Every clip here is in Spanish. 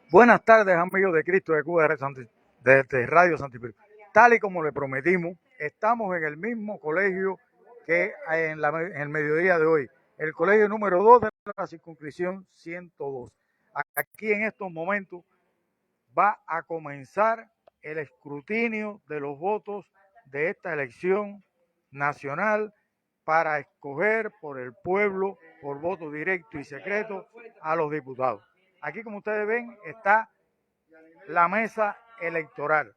Buenas tardes, amigos de Cristo de Cuba, de Radio Santipiro. Tal y como le prometimos, estamos en el mismo colegio que en el mediodía de hoy, el colegio número 2 de la circunscripción 102. Aquí en estos momentos va a comenzar el escrutinio de los votos de esta elección nacional para escoger por el pueblo, por voto directo y secreto, a los diputados. Aquí, como ustedes ven, está la mesa electoral,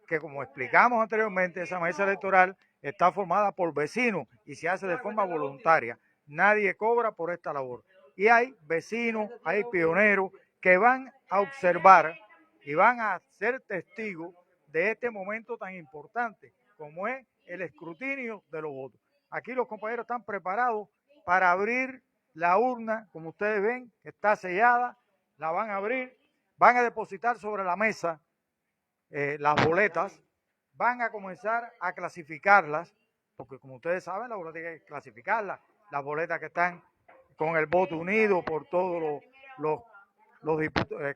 que como explicamos anteriormente, esa mesa electoral está formada por vecinos y se hace de forma voluntaria. Nadie cobra por esta labor. Y hay vecinos, hay pioneros que van a observar y van a ser testigos de este momento tan importante como es el escrutinio de los votos. Aquí los compañeros están preparados para abrir la urna, como ustedes ven, está sellada, la van a abrir, van a depositar sobre la mesa las boletas, van a comenzar a clasificarlas, porque como ustedes saben, las boletas hay que clasificarlas, las boletas que están con el voto unido por todos los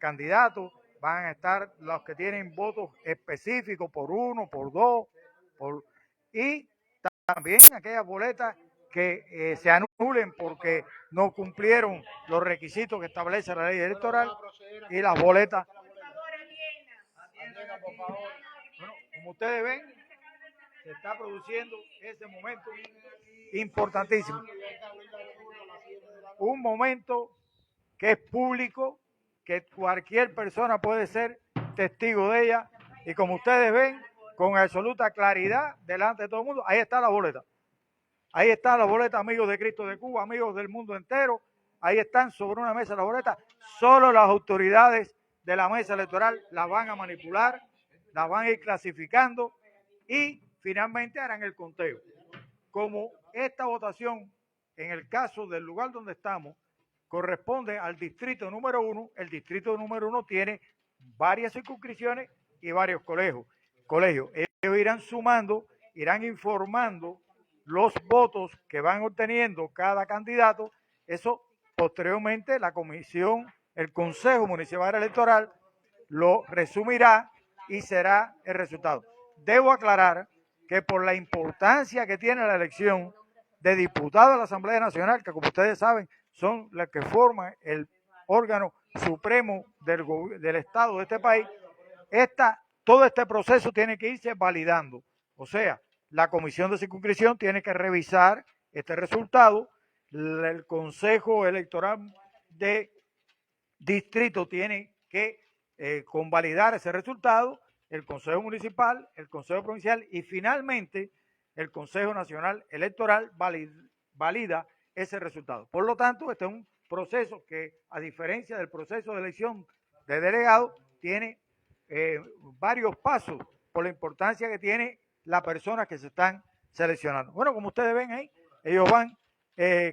candidatos, van a estar los que tienen votos específicos por uno, por dos, y también aquellas boletas que se anulen porque no cumplieron los requisitos que establece la ley electoral, y las boletas. Bueno, como ustedes ven, se está produciendo ese momento importantísimo. Un momento que es público, que cualquier persona puede ser testigo de ella, y como ustedes ven, con absoluta claridad, delante de todo el mundo, ahí está la boleta. Ahí está la boleta, amigos de Cristo de Cuba, amigos del mundo entero. Ahí están sobre una mesa las boletas. Solo las autoridades de la mesa electoral las van a manipular, las van a ir clasificando y finalmente harán el conteo. Como esta votación, en el caso del lugar donde estamos, corresponde al distrito número 1, el distrito número 1 tiene varias circunscripciones y varios colegios. Ellos irán sumando, irán informando los votos que van obteniendo cada candidato. Eso posteriormente la comisión, el Consejo Municipal Electoral lo resumirá y será el resultado. Debo aclarar que por la importancia que tiene la elección de diputados de la Asamblea Nacional, que como ustedes saben son las que forman el órgano supremo del Estado de este país, todo este proceso tiene que irse validando. O sea, la comisión de circunscripción tiene que revisar este resultado, el Consejo Electoral de Distrito tiene que convalidar ese resultado, el Consejo Municipal, el Consejo Provincial y finalmente el Consejo Nacional Electoral valida ese resultado. Por lo tanto, este es un proceso que, a diferencia del proceso de elección de delegados, tiene varios pasos por la importancia que tiene las personas que se están seleccionando. Bueno, como ustedes ven ahí, ellos van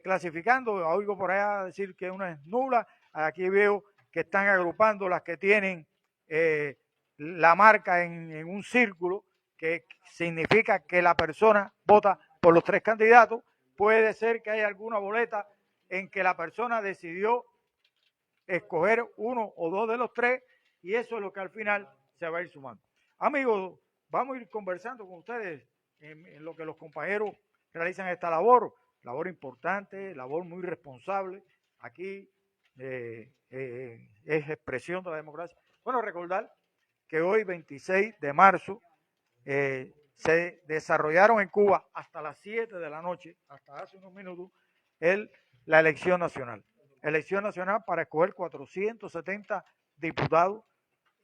clasificando. Oigo por allá decir que una es nula. Aquí veo que están agrupando las que tienen la marca en un círculo, que significa que la persona vota por los tres candidatos. Puede ser que haya alguna boleta en que la persona decidió escoger uno o dos de los tres, y eso es lo que al final se va a ir sumando. Amigos, vamos a ir conversando con ustedes en lo que los compañeros realizan esta labor importante, labor muy responsable. Aquí es expresión de la democracia. Bueno, recordar que hoy, 26 de marzo, se desarrollaron en Cuba hasta las 7 de la noche, hasta hace unos minutos, la elección nacional. Elección nacional para escoger 470 diputados,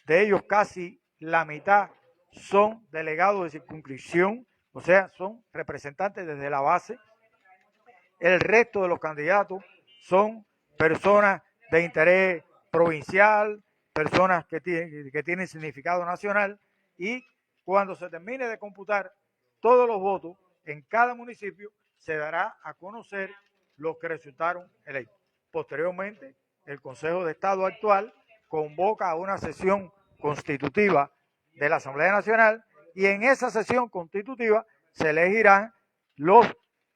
de ellos casi la mitad son delegados de circunscripción, o sea, son representantes desde la base. El resto de los candidatos son personas de interés provincial, personas que tienen significado nacional, y cuando se termine de computar todos los votos en cada municipio, se dará a conocer los que resultaron electos. Posteriormente, el Consejo de Estado actual convoca a una sesión constitutiva de la Asamblea Nacional, y en esa sesión constitutiva se elegirán los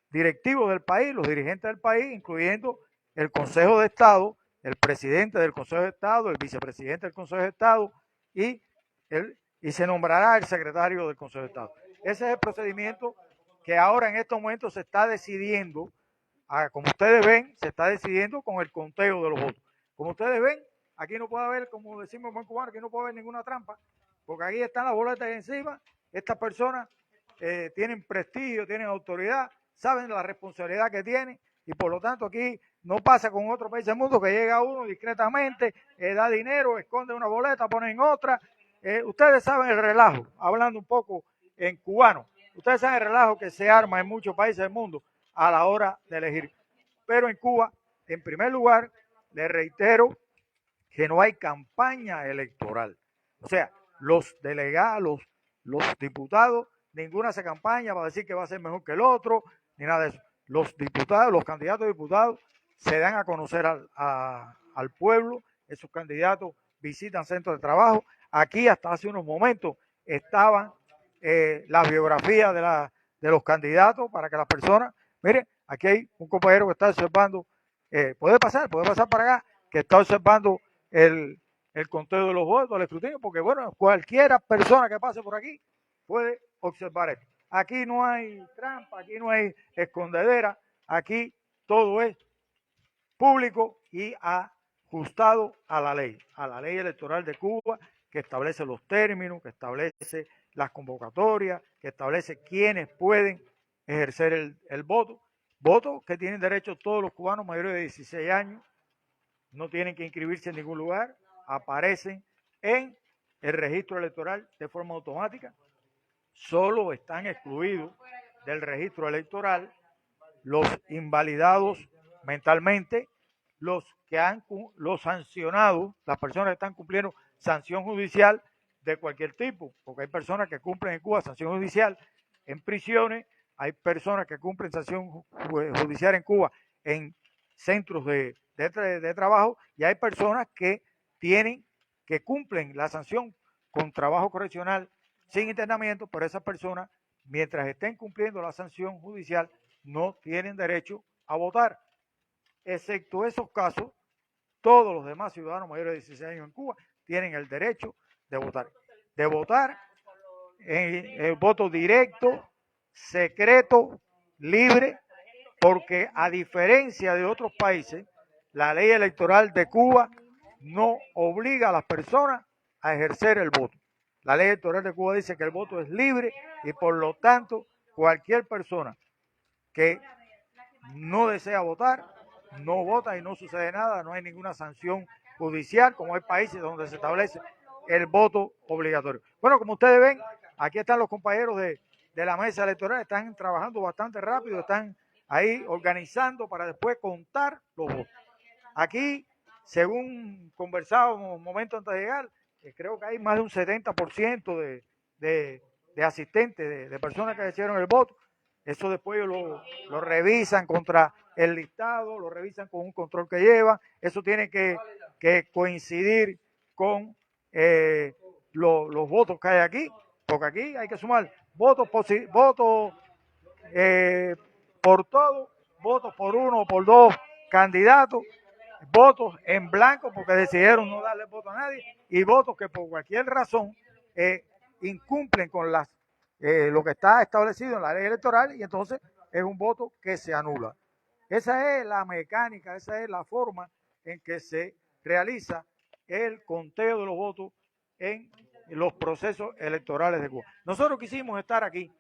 directivos del país, los dirigentes del país, incluyendo el Consejo de Estado, el presidente del Consejo de Estado, el vicepresidente del Consejo de Estado y, y se nombrará el secretario del Consejo de Estado. Ese es el procedimiento que ahora en estos momentos se está decidiendo. Como ustedes ven, se está decidiendo con el conteo de los votos. Como ustedes ven, aquí no puede haber, como decimos en buen cubano, aquí no puede haber ninguna trampa, porque aquí están las boletas encima. Estas personas tienen prestigio, tienen autoridad, saben la responsabilidad que tienen, y por lo tanto aquí no pasa con otro país del mundo que llega uno discretamente, da dinero, esconde una boleta, pone en otra. Ustedes saben el relajo, hablando un poco en cubano, ustedes saben el relajo que se arma en muchos países del mundo a la hora de elegir. Pero en Cuba, en primer lugar, le reitero que no hay campaña electoral. O sea, los delegados, los diputados, ninguna hace campaña para decir que va a ser mejor que el otro, ni nada de eso. Los diputados, los candidatos a diputados se dan a conocer al pueblo, esos candidatos visitan centros de trabajo. Aquí hasta hace unos momentos estaban las biografías de los candidatos para que las personas, miren, aquí hay un compañero que está observando, puede pasar para acá, que está observando el conteo de los votos, el escrutinio, porque bueno, cualquiera persona que pase por aquí puede observar esto. Aquí no hay trampa, aquí no hay escondedera, aquí todo es público y ajustado a la ley electoral de Cuba, que establece los términos, que establece las convocatorias, que establece quiénes pueden ejercer el voto. Voto que tienen derecho todos los cubanos mayores de 16 años, no tienen que inscribirse en ningún lugar, aparecen en el registro electoral de forma automática. Solo están excluidos del registro electoral los invalidados mentalmente, los sancionados, las personas que están cumpliendo sanción judicial de cualquier tipo, porque hay personas que cumplen en Cuba sanción judicial en prisiones, hay personas que cumplen sanción judicial en Cuba en centros de trabajo, y hay personas que cumplen la sanción con trabajo correccional sin internamiento, pero esas personas, mientras estén cumpliendo la sanción judicial, no tienen derecho a votar. Excepto esos casos, todos los demás ciudadanos mayores de 16 años en Cuba tienen el derecho de votar. De votar en el voto directo, secreto, libre, porque a diferencia de otros países, la ley electoral de Cuba no obliga a las personas a ejercer el voto. La ley electoral de Cuba dice que el voto es libre y por lo tanto cualquier persona que no desea votar, no vota y no sucede nada, no hay ninguna sanción judicial, como hay países donde se establece el voto obligatorio. Bueno, como ustedes ven, aquí están los compañeros de la mesa electoral, están trabajando bastante rápido, están ahí organizando para después contar los votos. Aquí, según conversábamos un momento antes de llegar, creo que hay más de un 70% de asistentes, de personas que hicieron el voto. Eso después lo revisan contra el listado, lo revisan con un control que lleva. Eso tiene que coincidir con los votos que hay aquí, porque aquí hay que sumar votos por todo, votos por uno o por dos candidatos, votos en blanco porque decidieron no darle voto a nadie, y votos que por cualquier razón incumplen con lo que está establecido en la ley electoral, y entonces es un voto que se anula. Esa es la mecánica, esa es la forma en que se realiza el conteo de los votos en los procesos electorales de Cuba. Nosotros quisimos estar aquí,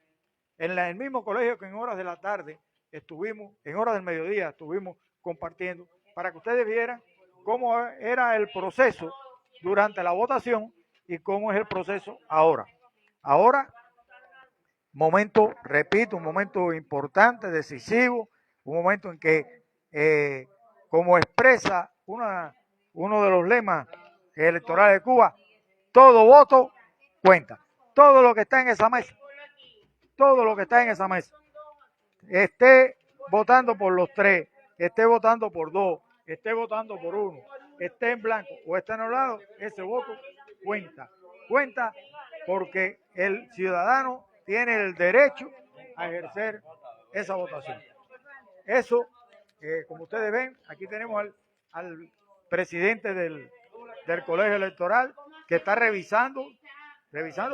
en el mismo colegio que en horas de la tarde estuvimos, en horas del mediodía estuvimos compartiendo, para que ustedes vieran cómo era el proceso durante la votación y cómo es el proceso ahora. Ahora, momento, repito, un momento importante, decisivo, un momento en que, como expresa uno de los lemas electorales de Cuba, todo voto cuenta. Todo lo que está en esa mesa, todo lo que está en esa mesa, esté votando por los tres, esté votando por dos, esté votando por uno, esté en blanco o esté anulado, ese voto cuenta. Cuenta porque el ciudadano tiene el derecho a ejercer esa votación. Eso, como ustedes ven, aquí tenemos al presidente del colegio electoral, que está revisando,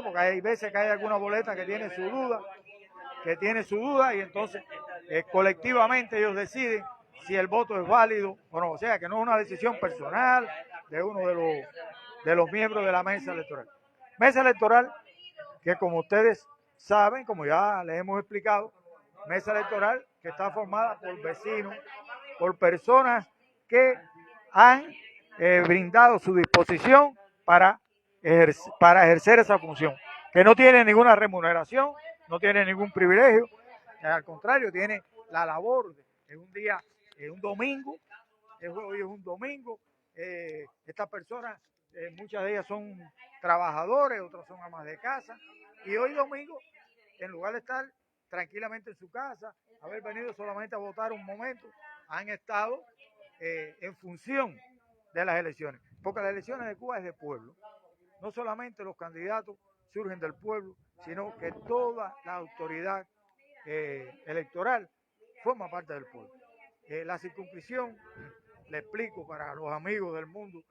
porque hay veces que hay alguna boleta que tiene su duda, y entonces colectivamente ellos deciden si el voto es válido o no. O sea, que no es una decisión personal de uno de los miembros de la mesa electoral. Mesa electoral que, como ustedes saben, como ya les hemos explicado, mesa electoral que está formada por vecinos, por personas que han brindado su disposición para ejercer esa función, que no tiene ninguna remuneración, no tiene ningún privilegio, al contrario, tiene la labor de un día, un domingo, hoy es un domingo, estas personas, muchas de ellas son trabajadores, otras son amas de casa, y hoy domingo, en lugar de estar tranquilamente en su casa, haber venido solamente a votar un momento, han estado en función de las elecciones, porque las elecciones de Cuba es de pueblo. No solamente los candidatos surgen del pueblo, sino que toda la autoridad electoral forma parte del pueblo. La circunscripción, le explico para los amigos del mundo,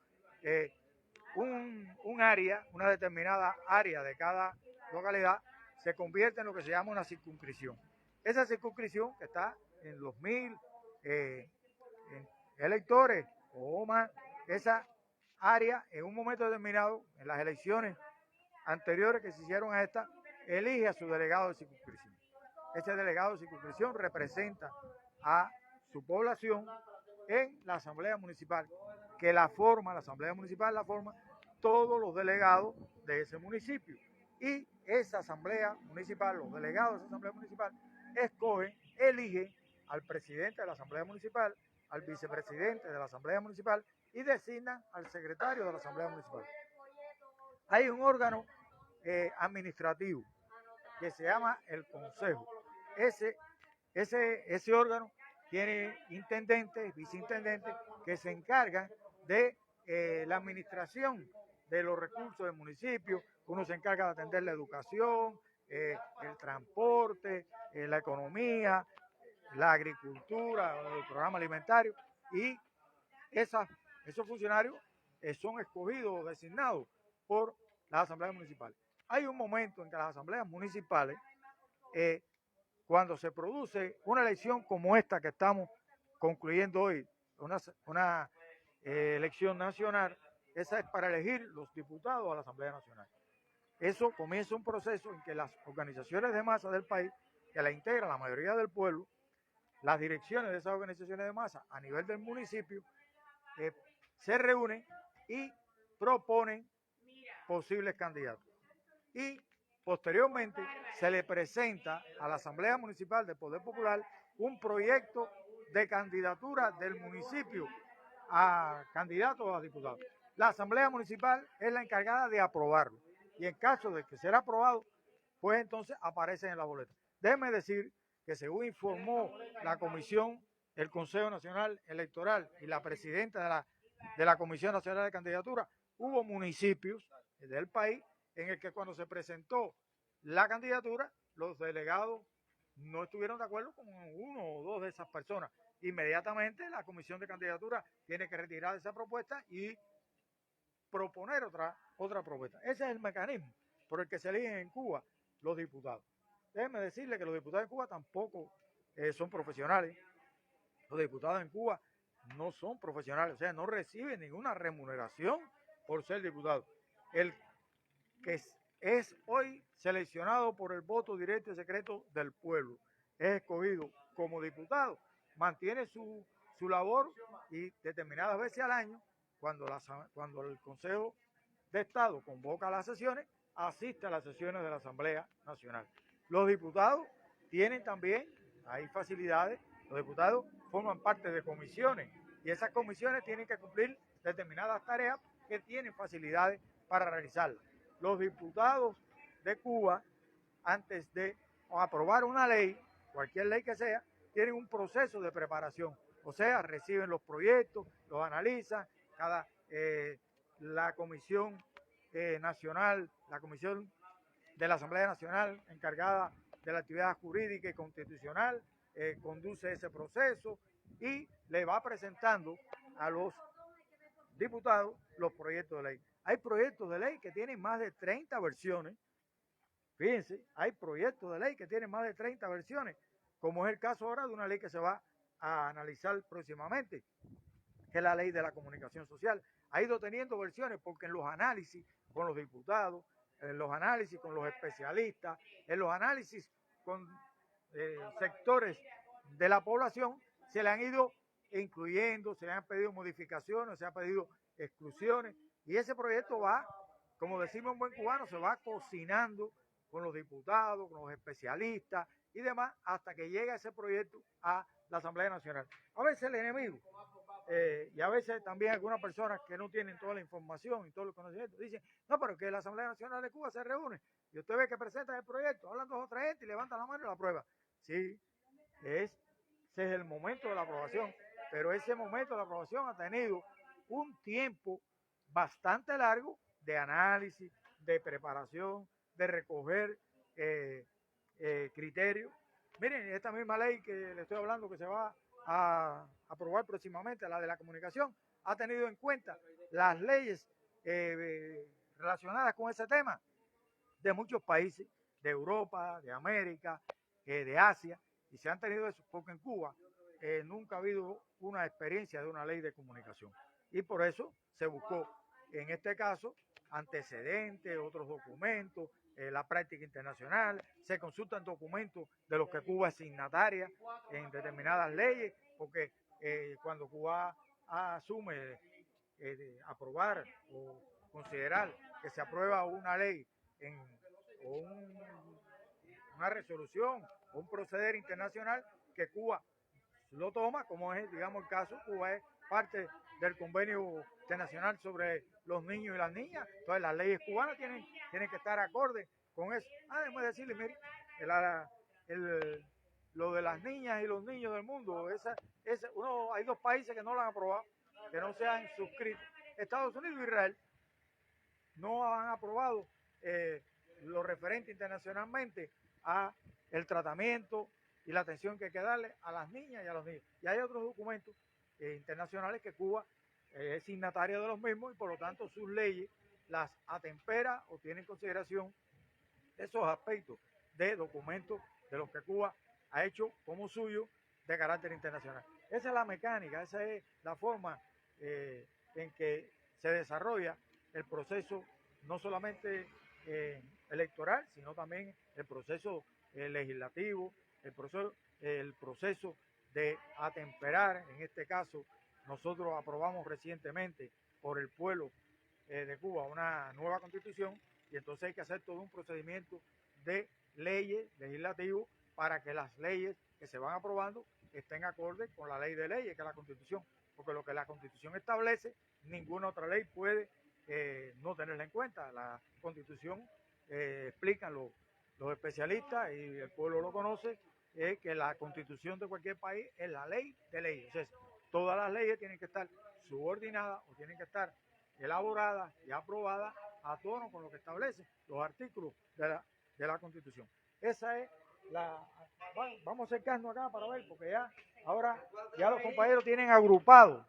un área, una determinada área de cada localidad se convierte en lo que se llama una circunscripción. Esa circunscripción, que está en los 1000 electores o más, esa área en un momento determinado, en las elecciones anteriores que se hicieron a esta, elige a su delegado de circunscripción. Ese delegado de circunscripción representa a su población en la asamblea municipal, que la asamblea municipal la forma todos los delegados de ese municipio. Y esa asamblea municipal, los delegados de esa asamblea municipal, eligen al presidente de la asamblea municipal, al vicepresidente de la asamblea municipal y designan al secretario de la asamblea municipal. Hay un órgano administrativo que se llama el consejo. Ese órgano tiene intendentes, viceintendentes que se encargan de la administración de los recursos del municipio. Uno se encarga de atender la educación, el transporte, la economía, la agricultura, el programa alimentario, y esos funcionarios son escogidos o designados por las asambleas municipales. Hay un momento en que las asambleas municipales, cuando se produce una elección como esta que estamos concluyendo hoy, una elección nacional, esa es para elegir los diputados a la Asamblea Nacional. Eso comienza un proceso en que las organizaciones de masa del país, que la integra la mayoría del pueblo, las direcciones de esas organizaciones de masa a nivel del municipio, se reúnen y proponen posibles candidatos. Y posteriormente se le presenta a la Asamblea Municipal del Poder Popular un proyecto de candidatura del municipio a candidatos a diputados. La Asamblea Municipal es la encargada de aprobarlo, y en caso de que sea aprobado, pues entonces aparecen en la boleta. Déjeme decir que, según informó la Comisión, el Consejo Nacional Electoral y la presidenta de la Comisión Nacional de Candidatura, hubo municipios del país en el que, cuando se presentó la candidatura, los delegados no estuvieron de acuerdo con uno o dos de esas personas. Inmediatamente la comisión de candidatura tiene que retirar esa propuesta y proponer otra propuesta. Ese es el mecanismo por el que se eligen en Cuba los diputados. Déjenme decirle que los diputados en Cuba tampoco son profesionales. Los diputados en Cuba no son profesionales, o sea, no reciben ninguna remuneración por ser diputado. El que es hoy seleccionado por el voto directo y secreto del pueblo, es escogido como diputado, mantiene su labor, y determinadas veces al año, cuando el Consejo de Estado convoca las sesiones, asiste a las sesiones de la Asamblea Nacional. Los diputados tienen también, hay facilidades, los diputados forman parte de comisiones, y esas comisiones tienen que cumplir determinadas tareas que tienen facilidades para realizarlas. Los diputados de Cuba, antes de aprobar una ley, cualquier ley que sea, tienen un proceso de preparación. O sea, reciben los proyectos, los analizan, la Comisión Nacional, la Comisión de la Asamblea Nacional encargada de la actividad jurídica y constitucional, conduce ese proceso y le va presentando a los diputados los proyectos de ley. Hay proyectos de ley que tienen más de 30 versiones. Fíjense, hay proyectos de ley que tienen más de 30 versiones, como es el caso ahora de una ley que se va a analizar próximamente, que es la ley de la comunicación social. Ha ido teniendo versiones porque en los análisis con los diputados, en los análisis con los especialistas, en los análisis con sectores de la población, se le han ido incluyendo, se le han pedido modificaciones, se han pedido exclusiones, y ese proyecto va, como decimos en buen cubano, se va cocinando con los diputados, con los especialistas y demás, hasta que llega ese proyecto a la Asamblea Nacional. A veces el enemigo, y a veces también algunas personas que no tienen toda la información y todos los conocimientos, dicen, no, pero que la Asamblea Nacional de Cuba se reúne, y usted ve que presentan el proyecto, hablan 2 o 3 gente y levantan la mano y la aprueba. Sí, ese es el momento de la aprobación, pero ese momento de la aprobación ha tenido un tiempo bastante largo de análisis, de preparación, de recoger criterios. Miren, esta misma ley que le estoy hablando que se va a aprobar próximamente, la de la comunicación, ha tenido en cuenta las leyes relacionadas con ese tema de muchos países, de Europa, de América, de Asia, y se han tenido eso, porque en Cuba nunca ha habido una experiencia de una ley de comunicación. Y por eso se buscó, en este caso, antecedentes, otros documentos, la práctica internacional, se consultan documentos de los que Cuba es signataria en determinadas leyes, porque cuando Cuba asume aprobar o considerar que se aprueba una ley o una resolución o un proceder internacional, que Cuba lo toma, como es, digamos, el caso, Cuba es parte del convenio internacional sobre los niños y las niñas, entonces las leyes cubanas tienen que estar acordes con eso. Además de decirle, mire, lo de las niñas y los niños del mundo, hay 2 países que no lo han aprobado, que no se han suscrito, Estados Unidos y Israel, no han aprobado lo referente internacionalmente a el tratamiento y la atención que hay que darle a las niñas y a los niños. Y hay otros documentos internacionales que Cuba es signataria de los mismos y por lo tanto sus leyes las atempera o tiene en consideración esos aspectos de documentos de los que Cuba ha hecho como suyo de carácter internacional. Esa es la mecánica, esa es la forma en que se desarrolla el proceso, no solamente electoral, sino también el proceso legislativo, el proceso de atemperar. En este caso, nosotros aprobamos recientemente por el pueblo de Cuba una nueva constitución, y entonces hay que hacer todo un procedimiento de leyes legislativos para que las leyes que se van aprobando estén acordes con la ley de leyes, que es la Constitución, porque lo que la Constitución establece, ninguna otra ley puede no tenerla en cuenta. La Constitución, explican los especialistas y el pueblo lo conoce, que la Constitución de cualquier país es la ley de leyes. Entonces, todas las leyes tienen que estar subordinadas o tienen que estar elaboradas y aprobadas a tono con lo que establecen los artículos de la Constitución. Esa es vamos a acercarnos acá para ver, porque ahora los compañeros tienen agrupadas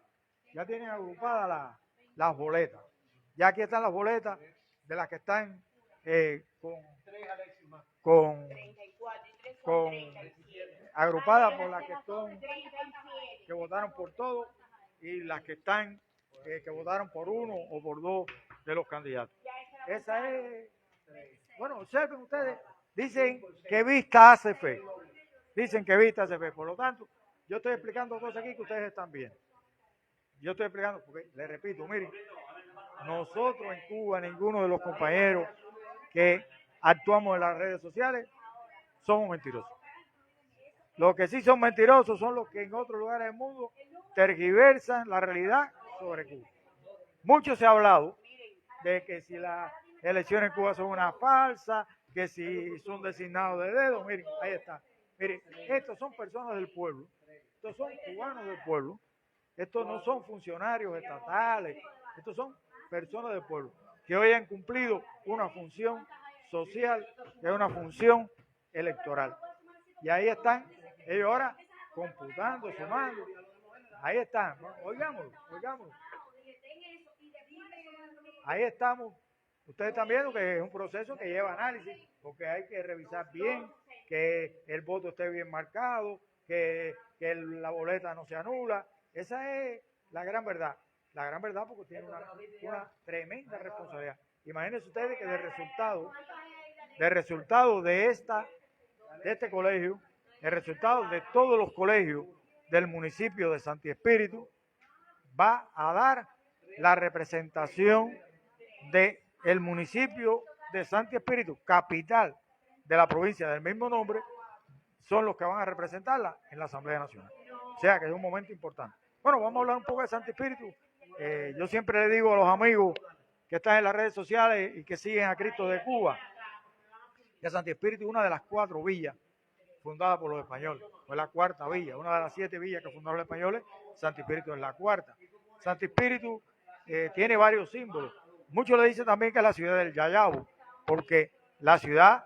las boletas. Ya aquí están las boletas de las que están agrupadas por las que votaron por todo y las que están que votaron por uno o por 2 de los candidatos. Esa es, bueno, observen ustedes, dicen que vista hace fe. Dicen que vista hace fe. Por lo tanto, yo estoy explicando cosas aquí que ustedes están viendo. Yo estoy explicando, porque les repito, miren, nosotros en Cuba, ninguno de los compañeros que actuamos en las redes sociales somos mentirosos. Los que sí son mentirosos son los que en otros lugares del mundo tergiversan la realidad sobre Cuba. Mucho se ha hablado de que si las elecciones en Cuba son una falsa, que si son designados de dedo. Miren, ahí está. Miren, estos son personas del pueblo, estos son cubanos del pueblo, estos no son funcionarios estatales, estos son personas del pueblo que hoy han cumplido una función social, que es una función electoral. Y ahí están ellos ahora computando, sumando. Ahí están, oigámoslo. ahí estamos. Ustedes están viendo que es un proceso que lleva análisis, porque hay que revisar bien, que el voto esté bien marcado, que la boleta no se anula. Esa es la gran verdad. La gran verdad porque tiene una tremenda responsabilidad. Imagínense ustedes que de resultado de este colegio, el resultado de todos los colegios del municipio de Santi Espíritu, va a dar la representación del municipio de Santi Espíritu, capital de la provincia del mismo nombre, son los que van a representarla en la Asamblea Nacional. O sea que es un momento importante. Bueno, vamos a hablar un poco de Santi Espíritu. Yo siempre le digo a los amigos que están en las redes sociales y que siguen a Cristo de Cuba, que Santi Espíritu es una de las 4 villas fundadas por los españoles. Fue la 4ª villa, una de las 7 villas que fundaron los españoles. Santi Espíritu es la 4ª. Santi Espíritu tiene varios símbolos. Muchos le dicen también que es la ciudad del Yayabo, porque la ciudad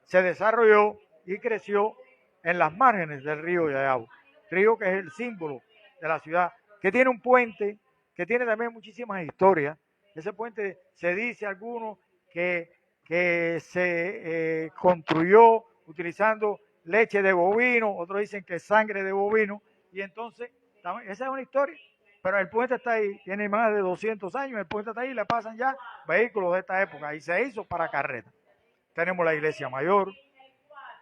se desarrolló y creció en las márgenes del río Yayabo, río que es el símbolo de la ciudad, que tiene un puente, que tiene también muchísimas historias. Ese puente se dice algunos que se construyó utilizando leche de bovino, otros dicen que sangre de bovino, y entonces, esa es una historia, pero el puente está ahí, tiene más de 200 años, el puente está ahí, le pasan ya vehículos de esta época, y se hizo para carreta. Tenemos la iglesia mayor,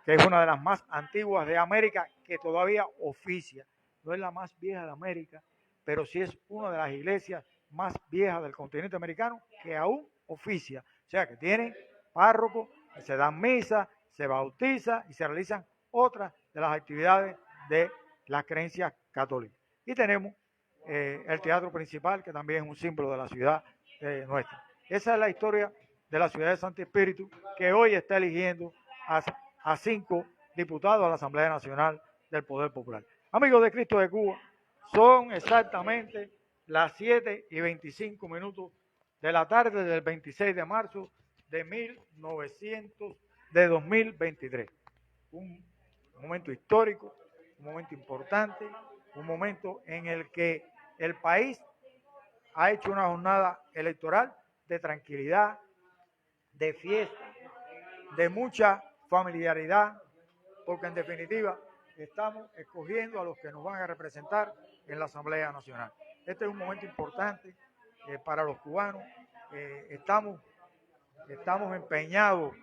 que es una de las más antiguas de América, que todavía oficia, no es la más vieja de América, pero sí es una de las iglesias más viejas del continente americano, que aún oficia, o sea que tiene párroco, se dan misas, se bautiza y se realizan otras de las actividades de las creencias católicas. Y tenemos el teatro principal, que también es un símbolo de la ciudad nuestra. Esa es la historia de la ciudad de Santi Espíritu, que hoy está eligiendo a 5 diputados a la Asamblea Nacional del Poder Popular. Amigos de Cristo de Cuba, son exactamente las 7:25 de la tarde del 26 de marzo de 2023. Un momento histórico, un momento importante, un momento en el que el país ha hecho una jornada electoral de tranquilidad, de fiesta, de mucha familiaridad, porque en definitiva estamos escogiendo a los que nos van a representar en la Asamblea Nacional. Este es un momento importante para los cubanos. Estamos empeñados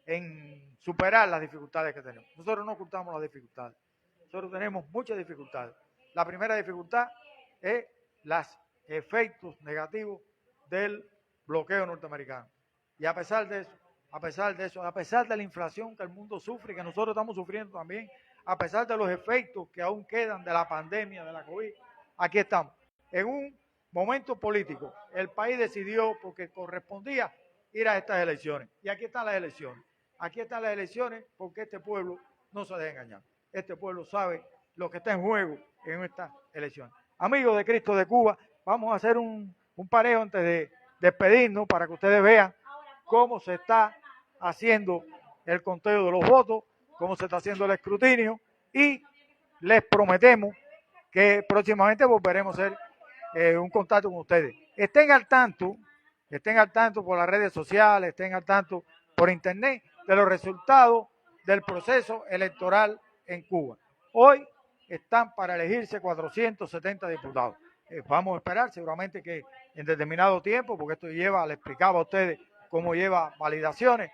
en superar las dificultades que tenemos. Nosotros no ocultamos las dificultades. Nosotros tenemos muchas dificultades. La primera dificultad es los efectos negativos del bloqueo norteamericano. Y a pesar de la inflación que el mundo sufre y que nosotros estamos sufriendo también, a pesar de los efectos que aún quedan de la pandemia, de la COVID, aquí estamos. En un momento político, el país decidió, porque correspondía, ir a estas elecciones. Y aquí están las elecciones. Aquí están las elecciones porque este pueblo no se deja engañar. Este pueblo sabe lo que está en juego en estas elecciones. Amigos de Cristo de Cuba, vamos a hacer un pareo antes de despedirnos para que ustedes vean cómo se está haciendo el conteo de los votos, cómo se está haciendo el escrutinio, y les prometemos que próximamente volveremos a hacer un contacto con ustedes. Estén al tanto por las redes sociales, estén al tanto por internet de los resultados del proceso electoral en Cuba. Hoy están para elegirse 470 diputados. Vamos a esperar seguramente que en determinado tiempo, porque esto lleva, le explicaba a ustedes cómo lleva validaciones,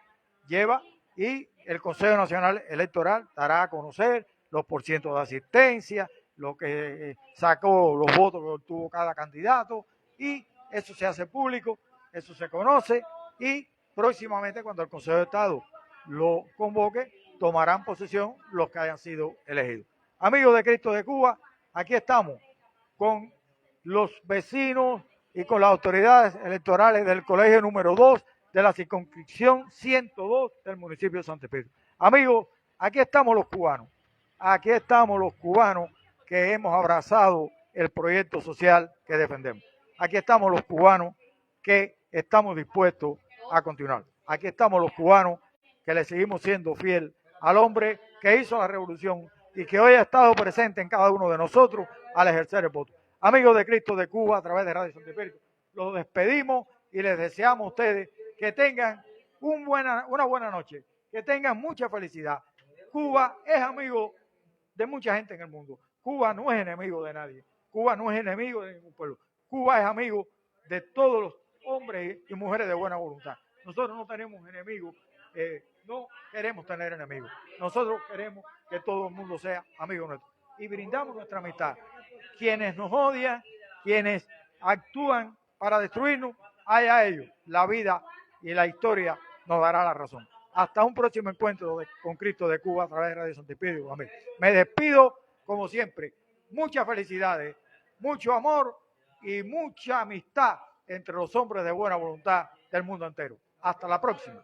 y el Consejo Nacional Electoral dará a conocer los porcientos de asistencia, lo que sacó, los votos que obtuvo cada candidato, y eso se hace público, eso se conoce, y próximamente cuando el Consejo de Estado lo convoque, tomarán posesión los que hayan sido elegidos. Amigos de Cristo de Cuba, aquí estamos con los vecinos y con las autoridades electorales del colegio número 2 de la circunscripción 102 del municipio de Santi Espíritu. Amigos, aquí estamos los cubanos que hemos abrazado el proyecto social que defendemos. Aquí estamos los cubanos que estamos dispuestos a continuar. Aquí estamos los cubanos que le seguimos siendo fiel al hombre que hizo la revolución y que hoy ha estado presente en cada uno de nosotros al ejercer el voto. Amigos de Cristo de Cuba, a través de Radio Santo Espíritu, los despedimos y les deseamos a ustedes que tengan una buena noche, que tengan mucha felicidad. Cuba es amigo de mucha gente en el mundo. Cuba no es enemigo de nadie. Cuba no es enemigo de ningún pueblo. Cuba es amigo de todos los hombres y mujeres de buena voluntad. Nosotros no tenemos enemigos, no queremos tener enemigos. Nosotros queremos que todo el mundo sea amigo nuestro. Y brindamos nuestra amistad. Quienes nos odian, quienes actúan para destruirnos, a ellos. La vida y la historia nos dará la razón. Hasta un próximo encuentro con Cristo de Cuba a través de Radio Santo Espíritu. Amén. Me despido, como siempre. Muchas felicidades, mucho amor y mucha amistad entre los hombres de buena voluntad del mundo entero. Hasta la próxima.